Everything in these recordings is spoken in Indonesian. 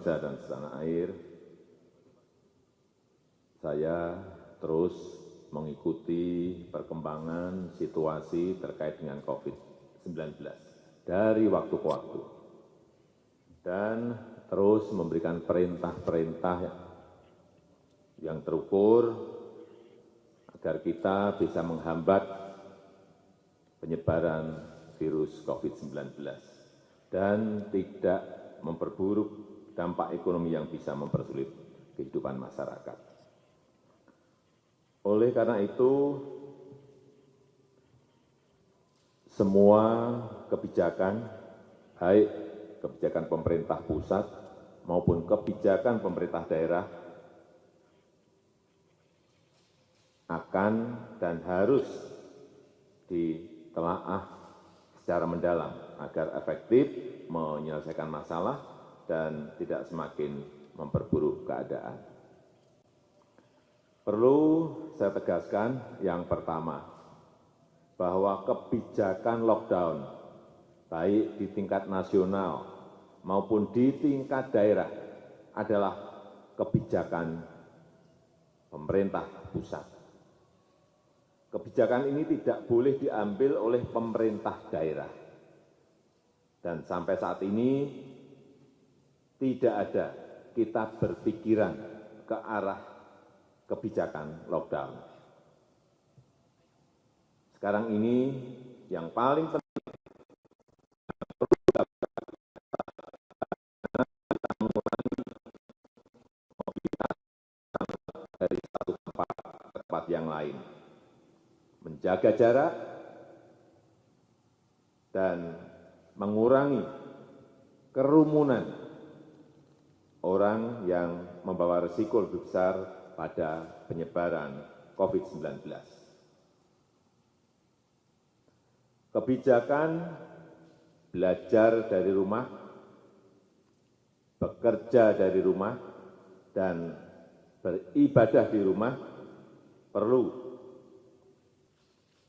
sebangsa dan setanah air, saya terus mengikuti perkembangan situasi terkait dengan COVID-19 dari waktu ke waktu dan terus memberikan perintah-perintah yang terukur agar kita bisa menghambat penyebaran virus COVID-19 dan tidak memperburuk dampak ekonomi yang bisa mempersulit kehidupan masyarakat. Oleh karena itu, semua kebijakan, baik kebijakan pemerintah pusat maupun kebijakan pemerintah daerah, akan dan harus ditelaah secara mendalam agar efektif menyelesaikan masalah dan tidak semakin memperburuk keadaan. Perlu saya tegaskan yang pertama, bahwa kebijakan lockdown, baik di tingkat nasional maupun di tingkat daerah, adalah kebijakan pemerintah pusat. Kebijakan ini tidak boleh diambil oleh pemerintah daerah. Dan sampai saat ini tidak ada kita berpikiran ke arah kebijakan lockdown. Sekarang ini yang paling penting dari satu tempat ke tempat yang lain, menjaga jarak dan mengurangi kerumunan orang yang membawa risiko lebih besar pada penyebaran COVID-19. Kebijakan belajar dari rumah, bekerja dari rumah, dan beribadah di rumah perlu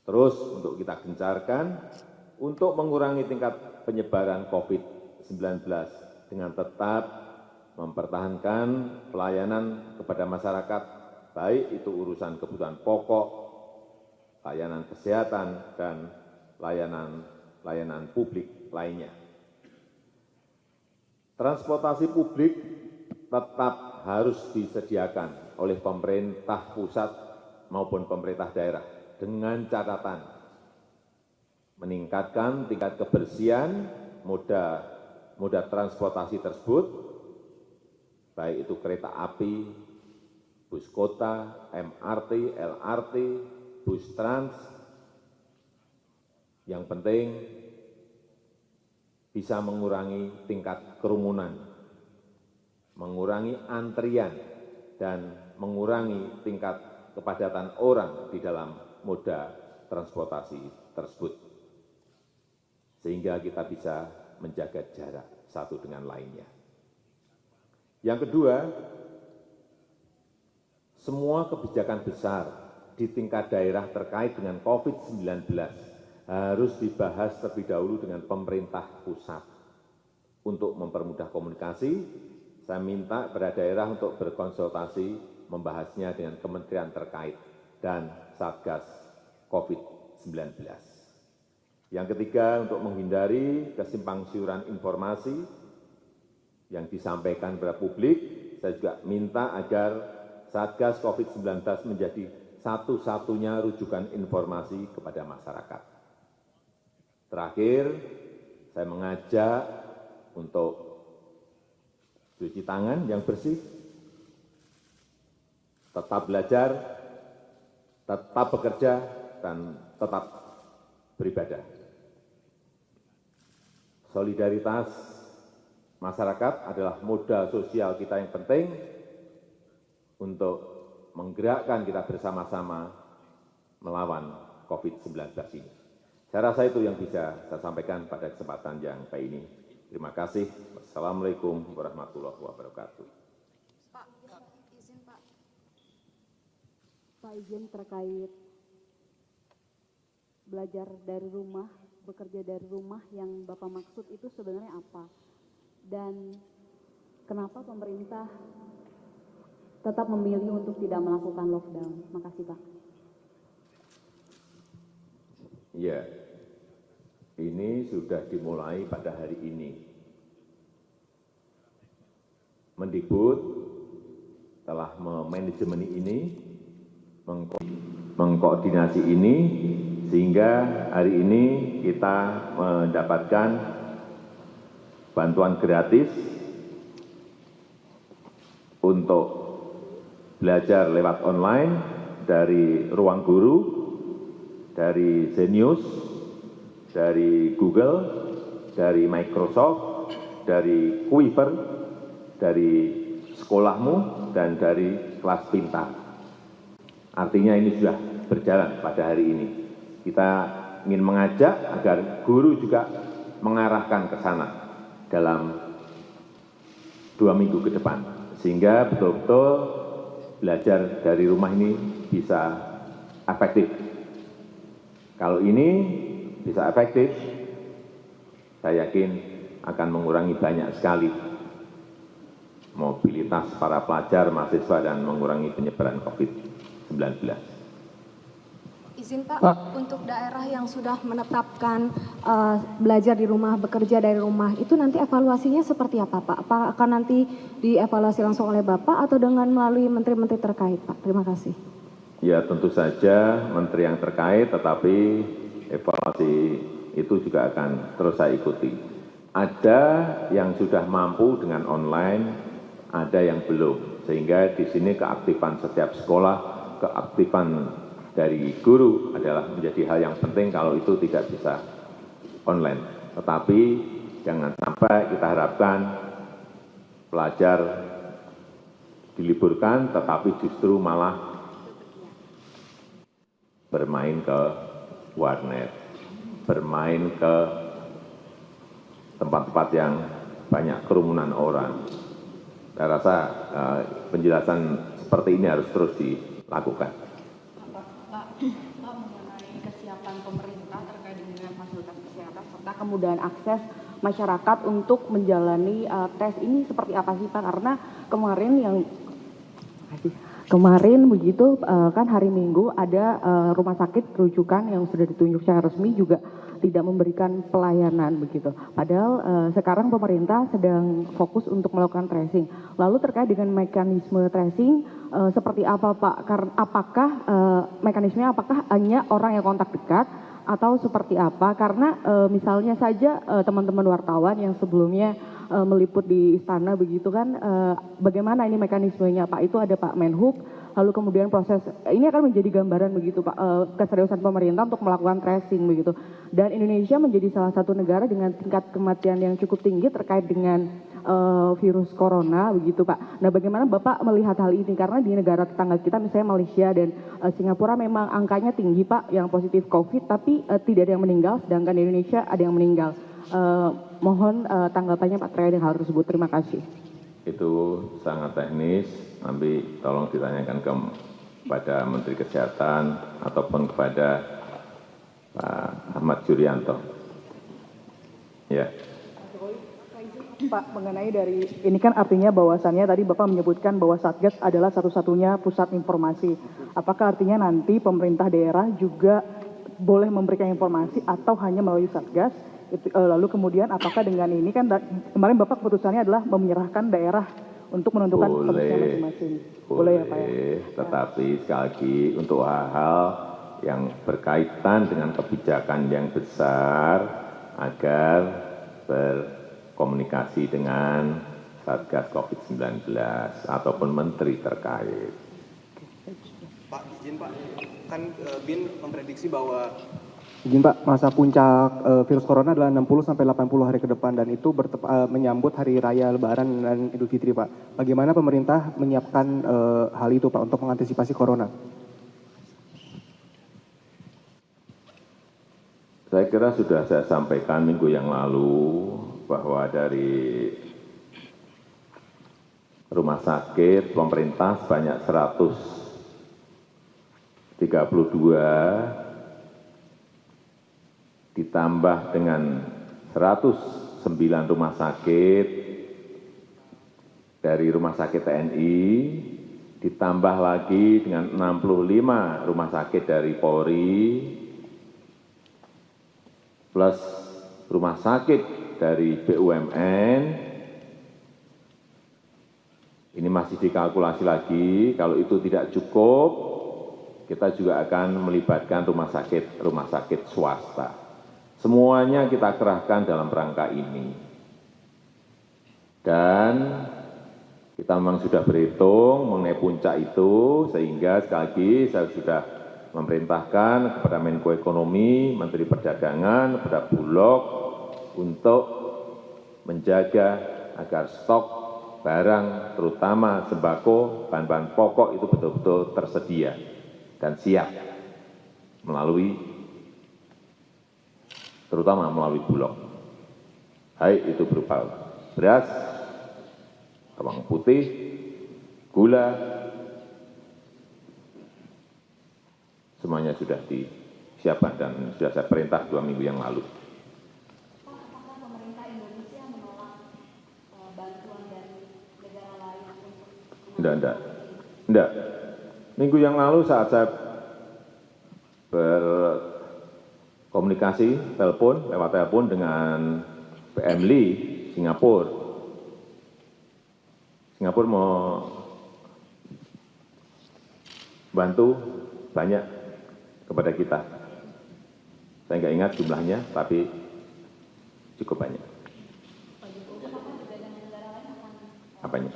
terus untuk kita gencarkan untuk mengurangi tingkat penyebaran COVID-19 dengan tetap mempertahankan pelayanan kepada masyarakat, baik itu urusan kebutuhan pokok, layanan kesehatan, dan layanan publik lainnya. Transportasi publik tetap harus disediakan oleh pemerintah pusat maupun pemerintah daerah dengan catatan meningkatkan tingkat kebersihan moda transportasi tersebut, baik itu kereta api, bus kota, MRT, LRT, bus trans. Yang penting bisa mengurangi tingkat kerumunan, mengurangi antrian, dan mengurangi tingkat kepadatan orang di dalam moda transportasi tersebut. Sehingga kita bisa menjaga jarak satu dengan lainnya. Yang kedua, semua kebijakan besar di tingkat daerah terkait dengan COVID-19 harus dibahas terlebih dahulu dengan pemerintah pusat. Untuk mempermudah komunikasi, saya minta kepada daerah untuk berkonsultasi membahasnya dengan kementerian terkait dan Satgas COVID-19. Yang ketiga, untuk menghindari kesimpang siuran informasi yang disampaikan kepada publik, saya juga minta agar Satgas COVID-19 menjadi satu-satunya rujukan informasi kepada masyarakat. Terakhir, saya mengajak untuk cuci tangan yang bersih, tetap belajar, tetap bekerja, dan tetap beribadah. Solidaritas masyarakat adalah modal sosial kita yang penting untuk menggerakkan kita bersama-sama melawan COVID-19 ini. Saya rasa itu yang bisa saya sampaikan pada kesempatan yang baik ini. Terima kasih. Wassalamualaikum warahmatullahi wabarakatuh. Pak, izin Pak. Pak, izin terkait belajar dari rumah, bekerja dari rumah yang Bapak maksud itu sebenarnya apa? Dan Kenapa pemerintah tetap memilih untuk tidak melakukan lockdown? Makasih Pak. Ya, ini sudah dimulai pada hari ini. Mendikbud telah memanajemen ini, mengkoordinasi ini, sehingga hari ini kita mendapatkan bantuan gratis untuk belajar lewat online dari Ruang Guru, dari Zenius, dari Google, dari Microsoft, dari Quiver, dari sekolahmu, dan dari kelas pintar. Artinya ini sudah berjalan pada hari ini. Kita ingin mengajak agar guru juga mengarahkan ke sana dalam 2 minggu ke depan. Sehingga betul-betul belajar dari rumah ini bisa efektif. Kalau ini bisa efektif, saya yakin akan mengurangi banyak sekali mobilitas para pelajar, mahasiswa, dan mengurangi penyebaran COVID-19. Izin Pak, untuk daerah yang sudah menetapkan belajar di rumah, bekerja dari rumah, itu nanti evaluasinya seperti apa Pak? Apakah nanti dievaluasi langsung oleh Bapak atau dengan melalui menteri-menteri terkait Pak? Terima kasih. Ya tentu saja menteri yang terkait, tetapi evaluasi itu juga akan terus saya ikuti. Ada yang sudah mampu dengan online, ada yang belum. Sehingga di sini keaktifan setiap sekolah, keaktifan dari guru adalah menjadi hal yang penting kalau itu tidak bisa online. Tetapi jangan sampai kita harapkan pelajar diliburkan, tetapi justru malah bermain ke warnet, bermain ke tempat-tempat yang banyak kerumunan orang. Saya rasa penjelasan seperti ini harus terus dilakukan. Pak, mengenai kesiapan pemerintah terkait dengan fasilitas kesehatan serta kemudahan akses masyarakat untuk menjalani tes ini seperti apa sih Pak? Karena kemarin begitu kan hari Minggu ada rumah sakit rujukan yang sudah ditunjuk secara resmi juga tidak memberikan pelayanan begitu. Padahal sekarang pemerintah sedang fokus untuk melakukan tracing. Lalu terkait dengan mekanisme tracing seperti apa Pak? Apakah mekanismenya apakah hanya orang yang kontak dekat atau seperti apa? Karena misalnya saja teman-teman wartawan yang sebelumnya meliput di istana begitu kan, bagaimana ini mekanismenya Pak? Itu ada Pak Menhub, lalu kemudian proses ini akan menjadi gambaran begitu Pak, keseriusan pemerintah untuk melakukan tracing begitu. Dan Indonesia menjadi salah satu negara dengan tingkat kematian yang cukup tinggi terkait dengan virus corona begitu Pak. Nah bagaimana Bapak melihat hal ini? Karena di negara tetangga kita misalnya Malaysia dan Singapura memang angkanya tinggi Pak yang positif COVID, tapi tidak ada yang meninggal, sedangkan di Indonesia ada yang meninggal. Mohon tanggapannya Pak terkait hal tersebut. Terima kasih. Itu sangat teknis, nanti tolong ditanyakan kepada Menteri Kesehatan ataupun kepada Pak Ahmad Yuryanto. Ya. Pak, mengenai dari ini kan artinya bahwasannya tadi Bapak menyebutkan bahwa Satgas adalah satu-satunya pusat informasi. Apakah artinya nanti pemerintah daerah juga boleh memberikan informasi atau hanya melalui Satgas? Lalu kemudian apakah dengan ini kan kemarin Bapak keputusannya adalah menyerahkan daerah untuk menentukan keputusan masing-masing. Boleh ya Pak ya? Tetapi sekali lagi untuk hal-hal yang berkaitan dengan kebijakan yang besar agar berkomunikasi dengan Satgas COVID-19 ataupun menteri terkait. Pak, izin Pak, kan BIN memprediksi bahwa izin Pak, masa puncak virus corona adalah 60-80 hari ke depan dan itu menyambut hari raya Lebaran dan Idul Fitri Pak. Bagaimana pemerintah menyiapkan hal itu Pak untuk mengantisipasi corona? Saya kira sudah saya sampaikan minggu yang lalu bahwa dari rumah sakit pemerintah sebanyak 132 ditambah dengan 109 rumah sakit dari rumah sakit TNI, ditambah lagi dengan 65 rumah sakit dari Polri, plus rumah sakit dari BUMN, ini masih dikalkulasi lagi. Kalau itu tidak cukup, kita juga akan melibatkan rumah sakit swasta. Semuanya kita kerahkan dalam rangka ini. Dan kita memang sudah berhitung mengenai puncak itu, sehingga sekali lagi saya sudah memerintahkan kepada Menko Ekonomi, Menteri Perdagangan, kepada Bulog untuk menjaga agar stok barang, terutama sembako, bahan-bahan pokok itu betul-betul tersedia dan siap terutama melalui Bulog. Baik itu berupa beras, bawang putih, gula, semuanya sudah disiapkan dan sudah saya perintah 2 minggu yang lalu. Apakah pemerintah Indonesia menolak bantuan dari negara lain untuk... Enggak. Minggu yang lalu saat saya berkomunikasi lewat telepon dengan PM Lee, Singapura mau bantu banyak kepada kita. Saya nggak ingat jumlahnya, tapi cukup banyak. Apanya?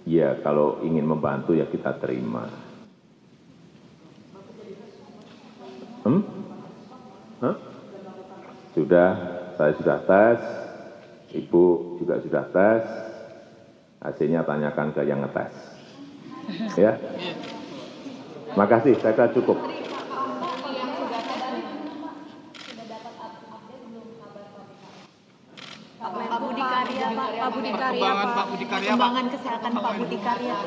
Ya, kalau ingin membantu ya kita terima. Saya sudah tes, Ibu juga sudah tes, hasilnya tanyakan ke yang ngetes. Ya, makasih, saya kira cukup. Pak Budi Karya, perkembangan kesehatan Pak Budi Karya.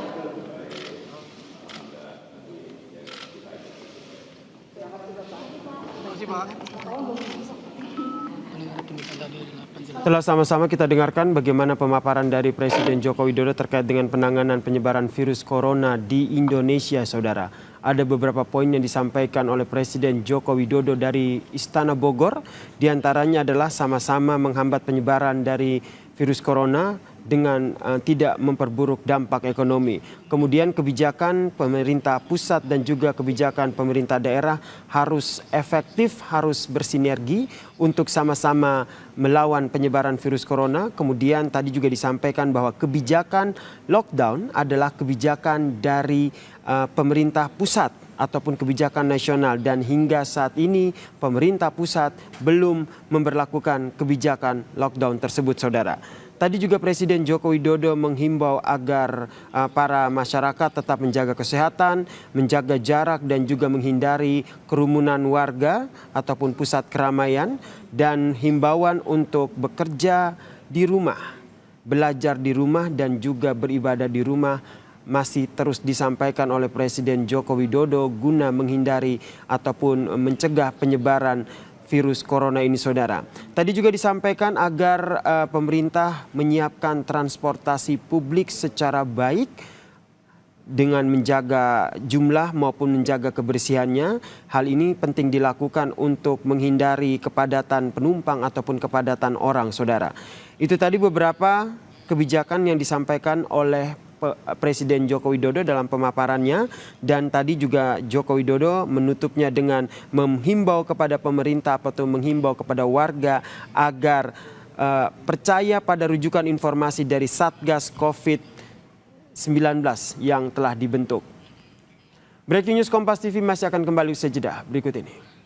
Setelah sama-sama kita dengarkan bagaimana pemaparan dari Presiden Joko Widodo terkait dengan penanganan penyebaran virus corona di Indonesia, Saudara. Ada beberapa poin yang disampaikan oleh Presiden Joko Widodo dari Istana Bogor. Di antaranya adalah sama-sama menghambat penyebaran dari virus corona dengan tidak memperburuk dampak ekonomi. Kemudian kebijakan pemerintah pusat dan juga kebijakan pemerintah daerah harus efektif, harus bersinergi untuk sama-sama melawan penyebaran virus corona. Kemudian tadi juga disampaikan bahwa kebijakan lockdown adalah kebijakan dari pemerintah pusat ataupun kebijakan nasional, dan hingga saat ini pemerintah pusat belum memberlakukan kebijakan lockdown tersebut, Saudara. Tadi juga Presiden Joko Widodo menghimbau agar para masyarakat tetap menjaga kesehatan, menjaga jarak dan juga menghindari kerumunan warga ataupun pusat keramaian, dan himbauan untuk bekerja di rumah, belajar di rumah dan juga beribadah di rumah masih terus disampaikan oleh Presiden Joko Widodo guna menghindari ataupun mencegah penyebaran virus corona ini, Saudara. Tadi juga disampaikan agar pemerintah menyiapkan transportasi publik secara baik dengan menjaga jumlah maupun menjaga kebersihannya. Hal ini penting dilakukan untuk menghindari kepadatan penumpang ataupun kepadatan orang, Saudara. Itu tadi beberapa kebijakan yang disampaikan oleh Presiden Joko Widodo dalam pemaparannya, dan tadi juga Joko Widodo menutupnya dengan menghimbau kepada pemerintah atau menghimbau kepada warga agar percaya pada rujukan informasi dari Satgas COVID-19 yang telah dibentuk. Breaking News Kompas TV masih akan kembali usai jeda berikut ini.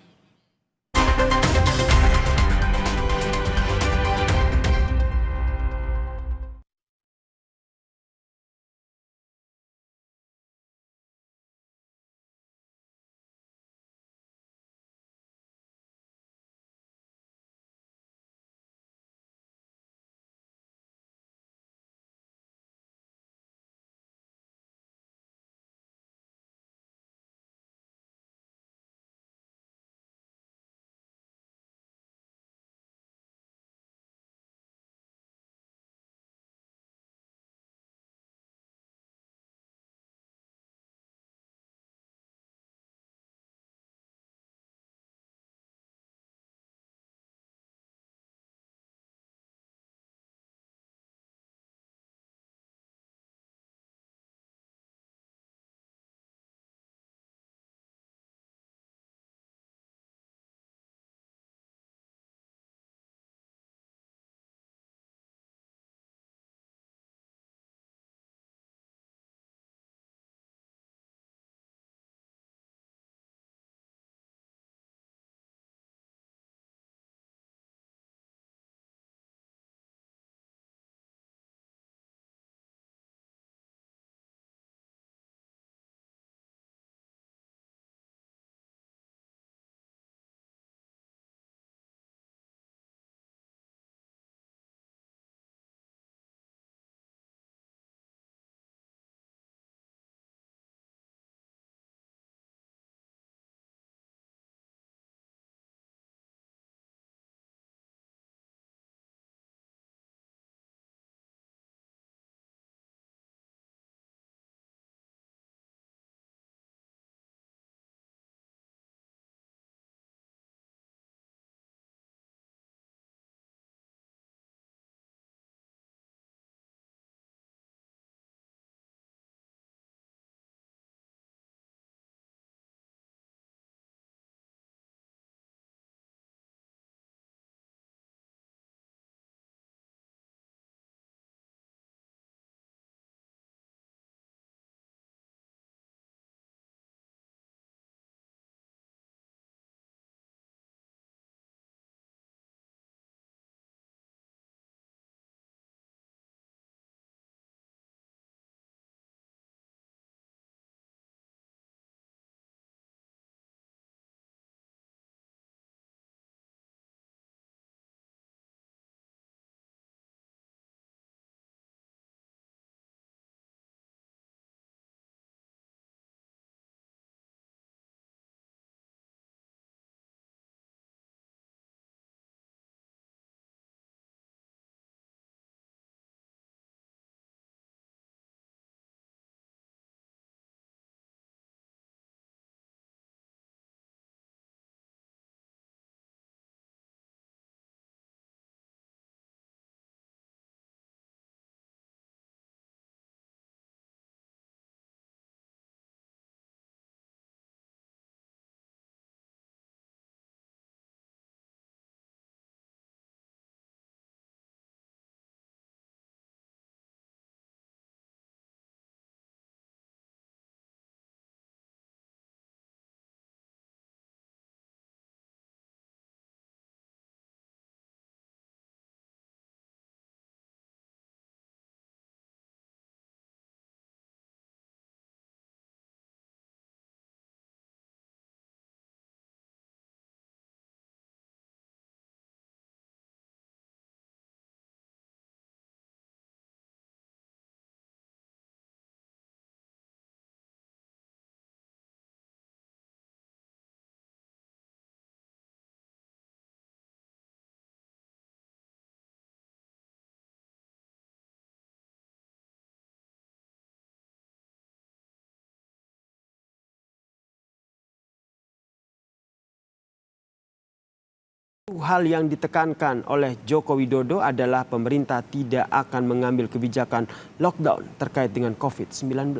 Hal yang ditekankan oleh Joko Widodo adalah pemerintah tidak akan mengambil kebijakan lockdown terkait dengan COVID-19.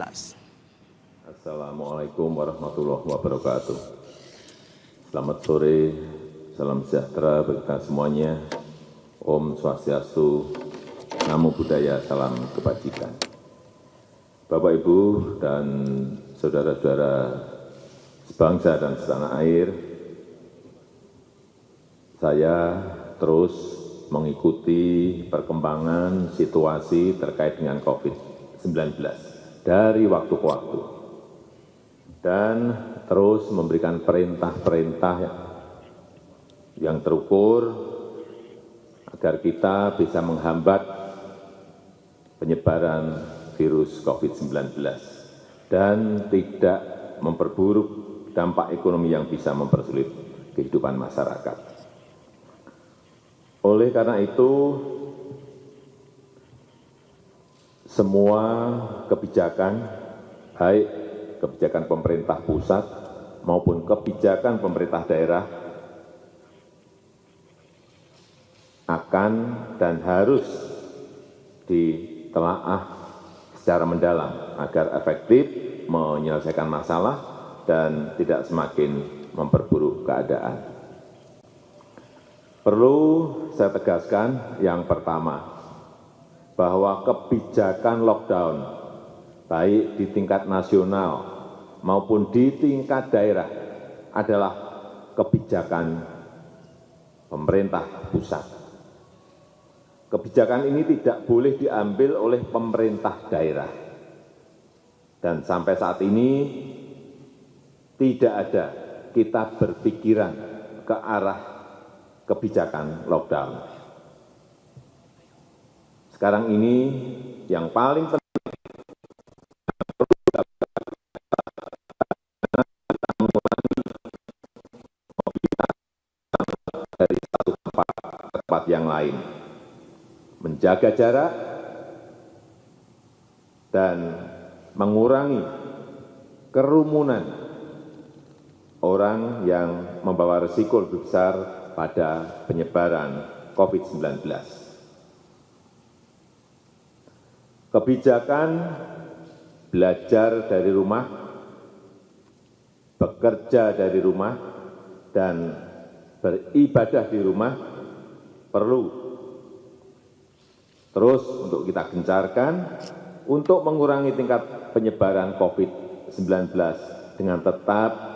Assalamualaikum warahmatullahi wabarakatuh. Selamat sore, salam sejahtera bagi kita semuanya. Om Swastiastu, Namo Buddhaya, salam kebajikan. Bapak, Ibu, dan saudara-saudara sebangsa dan setanah air, saya terus mengikuti perkembangan situasi terkait dengan COVID-19 dari waktu ke waktu dan terus memberikan perintah-perintah yang terukur agar kita bisa menghambat penyebaran virus COVID-19 dan tidak memperburuk dampak ekonomi yang bisa mempersulit kehidupan masyarakat. Oleh karena itu, semua kebijakan, baik kebijakan pemerintah pusat maupun kebijakan pemerintah daerah, akan dan harus ditelaah secara mendalam agar efektif menyelesaikan masalah dan tidak semakin memperburuk keadaan. Perlu saya tegaskan yang pertama, bahwa kebijakan lockdown baik di tingkat nasional maupun di tingkat daerah adalah kebijakan pemerintah pusat. Kebijakan ini tidak boleh diambil oleh pemerintah daerah. Dan sampai saat ini tidak ada kita berpikiran ke arah kebijakan lockdown. Sekarang ini yang paling penting dari satu tempat ke tempat yang lain, menjaga jarak dan mengurangi kerumunan orang yang membawa risiko lebih besar pada penyebaran COVID-19. Kebijakan belajar dari rumah, bekerja dari rumah, dan beribadah di rumah perlu terus untuk kita gencarkan untuk mengurangi tingkat penyebaran COVID-19 dengan tetap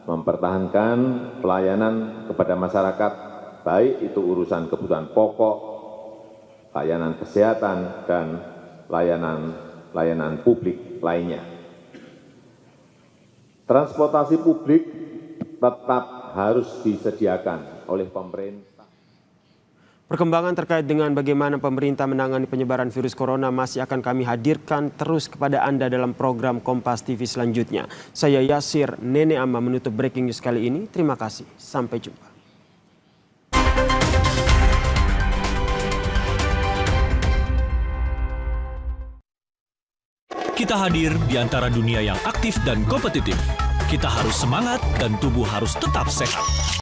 mempertahankan pelayanan kepada masyarakat, baik itu urusan kebutuhan pokok, layanan kesehatan, dan layanan publik lainnya. Transportasi publik tetap harus disediakan oleh pemerintah. Perkembangan terkait dengan bagaimana pemerintah menangani penyebaran virus corona masih akan kami hadirkan terus kepada Anda dalam program Kompas TV selanjutnya. Saya Yasir Nene Amma menutup breaking news kali ini. Terima kasih. Sampai jumpa. Kita hadir di antara dunia yang aktif dan kompetitif. Kita harus semangat dan tubuh harus tetap sehat.